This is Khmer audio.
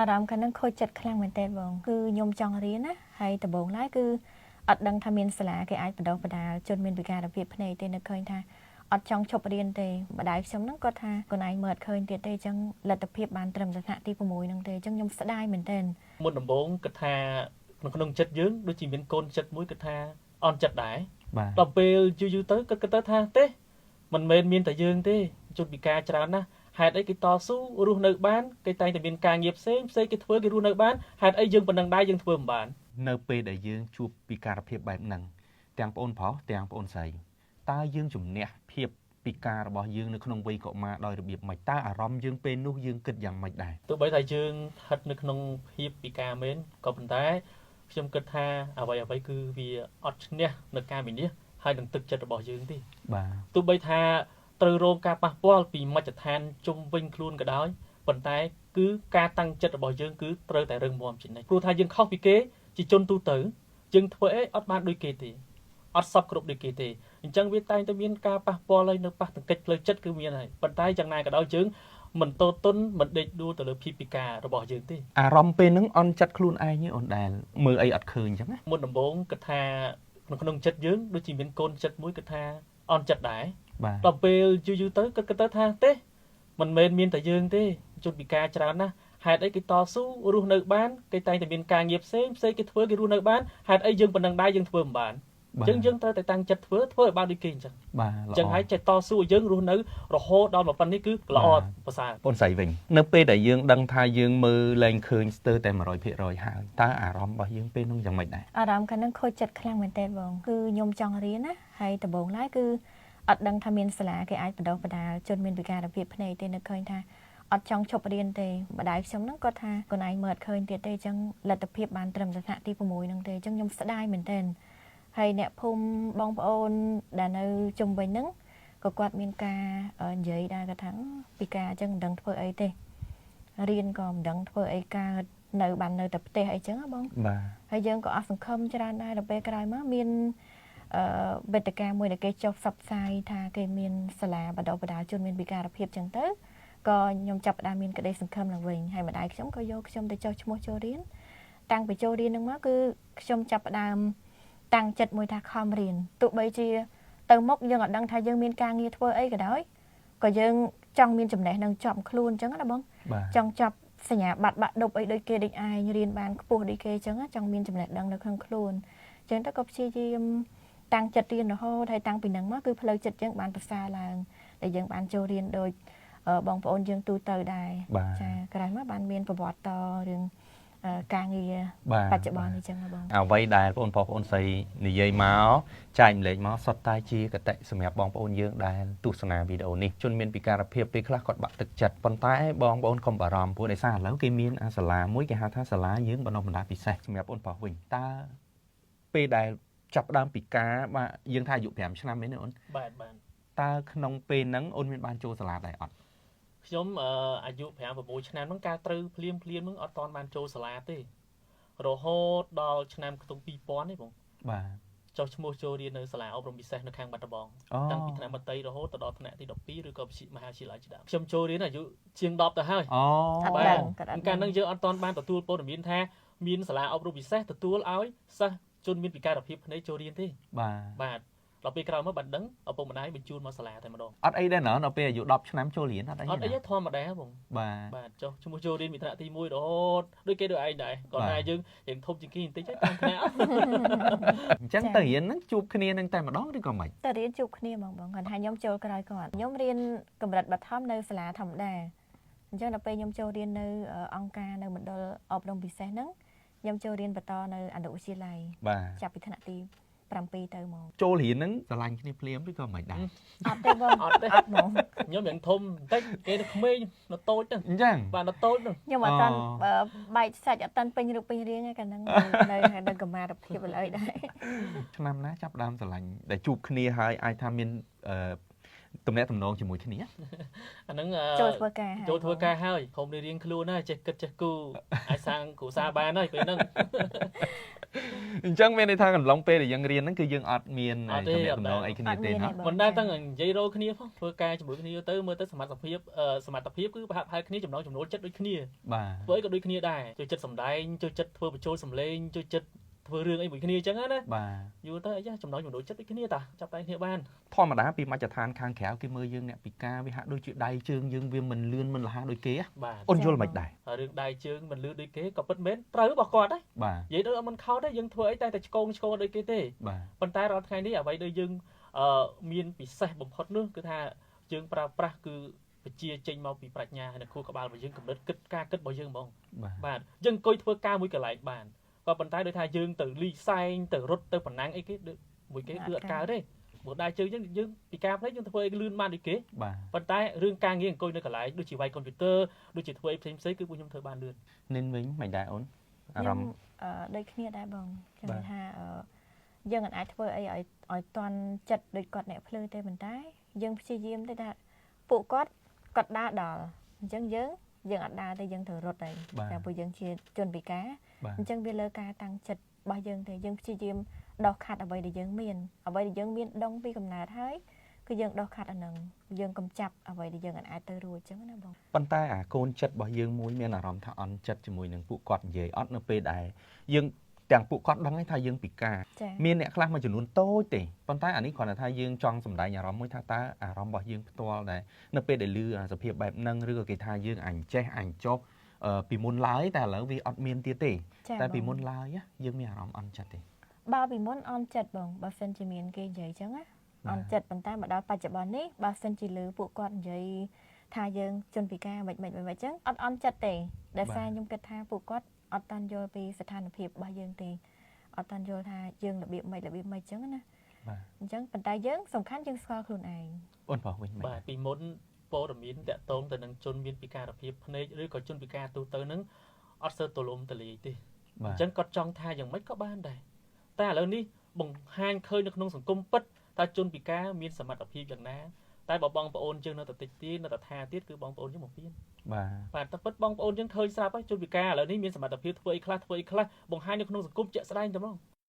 អារម្មណ៍ខាងហ្នឹងខូចចិត្តខ្លាំងមែនតើបងគឺខ្ញុំចង់រៀនណាហើយដំបូងឡើយគឺអត់ដឹងថាមានសាលាគេអាចបណ្ដុះបណ្ដាលជនមានពិការភាពភ្នែកទេនៅឃើញថាអត់ចង់ឈប់រៀនទេម្ដាយខ្ញុំហ្នឹងគាត់ថាខ្លួនឯងមើលអត់ឃើញទៀតទេអញ្ចឹងលទ្ធភាពបានត្រឹមថ្នាក់ទី6ហ្នឹងទេអញ្ចឹងខ្ញុំស្ដាយមែនតើមុនដំបូងគិតថាក្នុងចិត្តយើងដូចជាមានកូនចិត្តមួយគិតថាអន់ចិត្តដែរដល់ពេលយូរទៅគិតទៅថាទេមិនមែនមានតែយើងទេជនពិការច្រើនណាស់ហេតុអីគេតស៊ូរស់នៅបានគេតែងតែមានការងារផ្សេងគេធ្វើគេរស់នៅបានហេតុអីយើងប៉ុណ្ណឹងដែរយើងធ្វើមិនបាននៅពេលដែលយើងជួបពិការភាពបែបហ្នឹងទាំងប្អូនប្រុសទាំងប្អូនស្រីតើយើងជំនះភាពពិការរបស់យើងនៅក្នុងវ័យកុមារដោយរបៀបម៉េចតើអារម្មណ៍យើងពេលនោះយើងគិតយ៉ាងម៉េចដែរទោះបីថាយើងស្ថិតនៅក្នុងភាពពិការមែនក៏ប៉ុន្តែខ្ញុំគិតថាអ្វីគឺវាអត់ឈ្នះនៅការវិនិច្ឆ័យហើយនឹងទឹកចិត្តរបស់យើងទេបាទទោះបីថាត្រូវរងការប៉ះពាល់ពីមជ្ឈដ្ឋានជុំវិញខ្លួនក៏ដោយប៉ុន្តែគឺការតាំងចិត្តរបស់យើងគឺត្រូវតែរឹងមាំជានិច្ចព្រោះថាយើងខុសពីគេជាជនទូទៅយើងធ្វើអីអត់បានដូចគេទេអត់សពគ្រប់ដូចគេទេអញ្ចឹងវាតែងតែមានការប៉ះពាល់ហើយនៅប៉ះទង្គិចផ្លូវចិត្តគឺមានហើយប៉ុន្តែយ៉ាងណាក៏ដោយយើងមិនតូតទុនមិនដេកដួលទៅលើភាពពិការរបស់យើងទេអារម្មណ៍ពេលហ្នឹងអន់ចិត្តខ្លួនឯងអូនដែលមើលអីអត់ឃើញអញ្ចឹងណាមុនដំបូងគិតថាក្នុងចិត្តយើងដូចជាមានកូនចិត្តមួយគិតថាអន់ចិត្តដែរដល់ពេលយូរទៅគិតទៅថាទេមិនមែនមានតែយើងទេជនពិការច្រើនណាស់ហេតុអីគេតស៊ូរស់នៅបានគេតែងតែមានការងារផ្សេងគេធ្វើគេរស់នៅបានហេតុអីយើងប៉ុណ្ណឹងដែរយើងធ្វើមិនបានអញ្ចឹងយើងត្រូវតែតាំងចិត្តធ្វើឲ្យបានដូចគេអញ្ចឹងអញ្ចឹងហើយចេះតស៊ូឲ្យយើងរស់នៅរហូតដល់ប៉ុណ្ណេះគឺល្អប្រសើរបងស្រីវិញនៅពេលដែលយើងដឹងថាយើងមើលលែងឃើញស្ទើរតែ100%ហើយតើអារម្មណ៍របស់យើងពេលនោះយ៉ាងម៉េចដែរអារម្មណ៍ខាងហ្នឹងខូចចិត្តខ្លាំងមែនតើបងគឺខ្ញុំចង់រៀនណាហើយដំបូងឡើយគឺអត់ដឹងថាមានសាលាគេអាចបណ្ដុះបណ្ដាលជនមានពិការភាពភ្នែកទេនៅឃើញថាអត់ចង់ឈប់រៀនទេម្ដាយខ្ញុំហ្នឹងគាត់ថាខ្លួនឯងមើលអត់ឃើញទៀតទេអញ្ចឹងលទ្ធភាពបានត្រឹមថ្នាក់ទី6ហ្នឹងទេអញ្ចឹងខ្ញុំស្ដាយមែនតើហើយអ្នកភូមិបងប្អូនដែលនៅជុំវិញហ្នឹងក៏គាត់មានការនិយាយដែរគាត់ថាពិការអញ្ចឹងមិនដឹងធ្វើអីទេរៀនក៏មិនដឹងធ្វើអីកើតនៅបាននៅតែផ្ទះអីចឹងហ៎បងបាទហើយយើងក៏អស់សង្ឃឹមច្រើនដែរដល់ពេលក្រោយមកមានវេទិកាមួយដែលគេចុះផ្សព្វផ្សាយថាគេមានសាលាបណ្ដុះបណ្ដាលជនមានពិការភាពចឹងទៅក៏ខ្ញុំចាប់ផ្ដើមមានក្តីសង្ឃឹមឡើងវិញហើយម្ដាយខ្ញុំក៏យកខ្ញុំទៅចុះឈ្មោះចូលរៀនតាំងពីចូលរៀនហ្នឹងមកគឺខ្ញុំចាប់ផ្ដើមតាំងចិត្តមួយថាខំរៀនទោះបីជាទៅមុខយើងអត់ដឹងថាយើងមានការងារធ្វើអីក៏ដោយក៏យើងចង់មានចំណេះនឹងចប់ខ្លួនចឹងណាបងចង់ចាប់សញ្ញាបត្របាក់ឌុបអីដូចគេដូចឯងរៀនបានខ្ពស់ដូចគេចឹងចង់មានចំណេះដឹងនៅក្នុងខ្លួនចឹងទៅក៏ព្យាយាមតាំងចិត្តរៀនរហូតហើយតាំងពីហ្នឹងមកគឺផ្លូវចិត្តយើងបានប្រសើរឡើងដែលយើងបានចូលរៀនដោយបងប្អូនយើងទូទៅដែរចាក្រោយមកបានមានប្រវត្តិតរឿងការងារបច្ចុប្បន្ននេះចឹងបងអ្វីដែលបងប្អូនស្រីនិយាយមកចែកម្លែកមកសុទ្ធតែជាកតិសម្រាប់បងប្អូនយើងដែលទស្សនាវីដេអូនេះជនមានពិការភាពពេលខ្លះគាត់បាក់ទឹកចិត្តប៉ុន្តែបងប្អូនកុំបារម្ភព្រោះដោយសារឥឡូវគេមានសាលាមួយគេហៅថាសាលាយើងបណ្ដុះបណ្ដាលពិសេសសម្រាប់បងប្រុសវិញតើពេលដែលចាប់ផ្ដើមពិការបាទយើងថាអាយុ5ឆ្នាំមែនទេអូនបាទតើក្នុងពេលហ្នឹងអូនមានបានចូលសាលាដែរអត់ខ្ញុំអាយុ5 6ឆ្នាំហ្នឹងការត្រូវភ្លាមហ្នឹងអត់ទាន់បានចូលសាលាទេរហូតដល់ឆ្នាំខ្ទង់2000ទេបងបាទចុះឈ្មោះចូលរៀននៅសាលាអប់រំពិសេសនៅខាងបាត់ដំបងតាំងពីថ្នាក់មត្តេយ្យរហូតដល់ថ្នាក់ទី12ឬក៏មហាវិទ្យាល័យជាដើមខ្ញុំចូលរៀនអាយុជាង10ទៅហើយបាទកាលហ្នឹងយើងអត់ទាន់បានទទួលព័ត៌មានថាមានសាលាអប់រំពិសេសទទួលឲ្យសិស្សជនមានពិការភាពភ្នែកចូលរៀនទេបាទដល់ពេលក្រោយមកបានដឹងឪពុកម្ដាយបញ្ជូនមកសាលាតែម្ដងអត់អីដែរណ៎ដល់ពេលអាយុ10ឆ្នាំចូលរៀនអត់អីធម្មតាបងបាទចុះឈ្មោះចូលរៀនពីថ្នាក់ទី1រហូតដូចគេដូចឯងដែរគាត់ថាយើងរៀងធំជាងគេបន្តិចតាមថ្នាក់អញ្ចឹងទៅរៀនហ្នឹងជួបគ្នានឹងតែម្ដងឬក៏មិនទៅរៀនជួបគ្នាបងគាត់ថាខ្ញុំចូលក្រោយគាត់ខ្ញុំរៀនកម្រិតបឋមនៅសាលាធម្មតាអញ្ចឹងដល់ពេលខ្ញុំចូលរៀននៅអង្គការនៅមណ្ឌលអប់រំពិសេសហ្នឹងខ្ញុំចូលរៀនបន្តនៅអនុវិទ្យាល័យចាប់ពីថ្នាក់ទី7ទៅមកចូលរៀនហ្នឹងស្រឡាញ់គ្នាភ្លាមឬក៏មិនដែរអត់ទេបងអត់ហ្មងខ្ញុំយ៉ាងធំបន្តិចគេទៅក្មេងនៅតូចហ្នឹងអញ្ចឹងបាទនៅតូចហ្នឹងខ្ញុំអត់តាន់បែកសាច់អត់តាន់ពេញរូបពេញរាងទេកាលហ្នឹងនៅកម្មារភាពឥឡូវដែរឆ្នាំណាចាប់ដើមស្រឡាញ់ដែលជួបគ្នាហើយអាចថាមានទំនាក់ទំនងជាមួយគ្នាអាហ្នឹងចូលធ្វើការហើយខ្ញុំរៀងខ្លួនហើយចេះគិតចេះគូអាចសាងគ្រួសារបានហើយពេលហ្នឹង អញ្ចឹងមានន័យថាកន្លងពេលដែលយើងរៀនហ្នឹងគឺយើងអត់មានចំណេះដំណងអីគ្នាទេណា មិនដែលទាំងនិយាយរកគ្នាផងធ្វើការជាមួយគ្នាទៅមើលទៅសមត្ថភាពគឺប្រហាក់ប្រហែលគ្នាចំណងចំណូលចិត្តដូចគ្នា បាទ ធ្វើអីក៏ដូចគ្នាដែរចូលចិត្តសម្ដែងចូលចិត្តធ្វើបញ្ចូលសម្លេងចូលចិត្តធ្វើរឿងអីមួយគ្នាអញ្ចឹងណា បាទ យូរទៅអីចំណងចំណូលចិត្តដូចគ្នាតាចាប់តែគ្នាបាន ធម្មតាពីមជ្ឈដ្ឋានខាងក្រៅគេមើលយើងអ្នកពិការវាហាក់ដូចជាដៃជើងយើងវាមិនលឿនមិនលះដូចគេ បាទ អូនយល់មិនដែរ ហើយរឿងដៃជើងមិនលឿនដូចគេក៏ពិតមែនត្រូវរបស់គាត់ដែរ បាទ និយាយទៅអត់មិនខុសទេយើងធ្វើអីតែឆ្កងដូចគេទេ បាទ ប៉ុន្តែរាល់ថ្ងៃនេះអ្វីដែលយើងមានពិសេសបំផុតនោះគឺថាយើងប្រើប្រាស់គឺវិជាចេញមកពីប្រាជ្ញាហើយនៅខួរក្បាលរបស់យើងកំណត់គិតការគិតរបស់យើងហ្មង បាទយើងអង្គុយធ្វើការមួយកន្លែងបានក៏ប៉ុន្តែដោយថាយើងទៅលីសែងទៅរត់ទៅប៉ុណ្ណាំងអីគេមួយគេគឺអត់កើតទេព្រោះដែរជើងយើងពីការផ្លេចយើងធ្វើអីលឿនបានដូចគេ បាទ ប៉ុន្តែរឿងការងារអង្គុយនៅកន្លែងដូចជាវាយកុំព្យូទ័រដូចជាធ្វើអីផ្សេងគឺពួកខ្ញុំធ្វើបានលឿន និនវិញមិនដែរអូនអារម្មណ៍ ដូចគ្នាដែរបងចឹងថាយើងអាចធ្វើអីឲ្យតន់ចិត្តដូចគាត់អ្នកភ្លឺទេប៉ុន្តែយើងព្យាយាមទៅថាពួកគាត់ដើរដល់អញ្ចឹងយើងអត់ដើរទេយើងត្រូវរត់ហើយតែពួកយើងជាជនពិការអញ្ចឹងវាលើការតាំងចិត្តរបស់យើងទេយើងព្យាយាមដោះខាត់អ្វីដែលយើងមានដងពីកំណើតហើយគឺយើងដោះខាត់អានឹងយើងកំចាប់អ្វីដែលយើងអាចទៅរួចអញ្ចឹងណាបង ប៉ុន្តែអាកូនចិត្តរបស់យើងមួយមានអារម្មណ៍ថាអន់ចិត្តជាមួយនឹងពួកគាត់និយាយអត់នៅពេលដែលយើងទាំងពួកគាត់ដឹងថាយើងពិការមានអ្នកខ្លះមួយចំនួនតូចទេប៉ុន្តែអានេះគ្រាន់តែថាយើងចង់សម្ដែងអារម្មណ៍មួយថាតើអារម្មណ៍របស់យើងផ្ទាល់ដែរនៅពេលដែលឮសភាពបែបហ្នឹងឬក៏គេថាយើងអញចេះអញចុះពីមុនឡើយតែឥឡូវវាអត់មានទៀតទេតែពីមុនឡើយយើងមានអារម្មណ៍អន់ចិត្តទេ បើពីមុនអន់ចិត្តបងបើសិនជាមានគេនិយាយអញ្ចឹងណាអន់ចិត្តប៉ុន្តែមកដល់បច្ចុប្បន្ននេះបើសិនជាលើពួកគាត់និយាយថាយើងជនពិការមិនអញ្ចឹងអត់អន់ចិត្តទេដោយសារខ្ញុំគិតថាពួកគាត់អត់តាន់យល់ពីស្ថានភាពរបស់យើងទេអត់តាន់យល់ថាយើងរបៀបមិនអញ្ចឹងណាបាទអញ្ចឹងប៉ុន្តែយើងសំខាន់យើងស្គាល់ខ្លួនឯង អូនបងវិញមិន បាទពីមុនព័ត៌មានតាក់ទងទៅនឹងជនមានពិការភាពភ្នែកឬក៏ជនពិការទូទៅនឹងអត់សូវទូលំទូលាយទេអញ្ចឹងគាត់ចង់ថាយ៉ាងម៉េចក៏បានដែរតែឥឡូវនេះបង្ហាញឃើញនៅក្នុងសង្គមពិតថាជនពិការមានសមត្ថភាពយ៉ាងណាតែបើបងប្អូនយើងនៅតែតិចទៀតនៅតែថាទៀតគឺបងប្អូនយើងមកពៀនបាទតែពិតបងប្អូនយើងឃើញស្រាប់ហើយជនពិការឥឡូវនេះមានសមត្ថភាពធ្វើអីខ្លះបង្ហាញនៅក្នុងសង្គមជាក់ស្ដែងតែហ្មង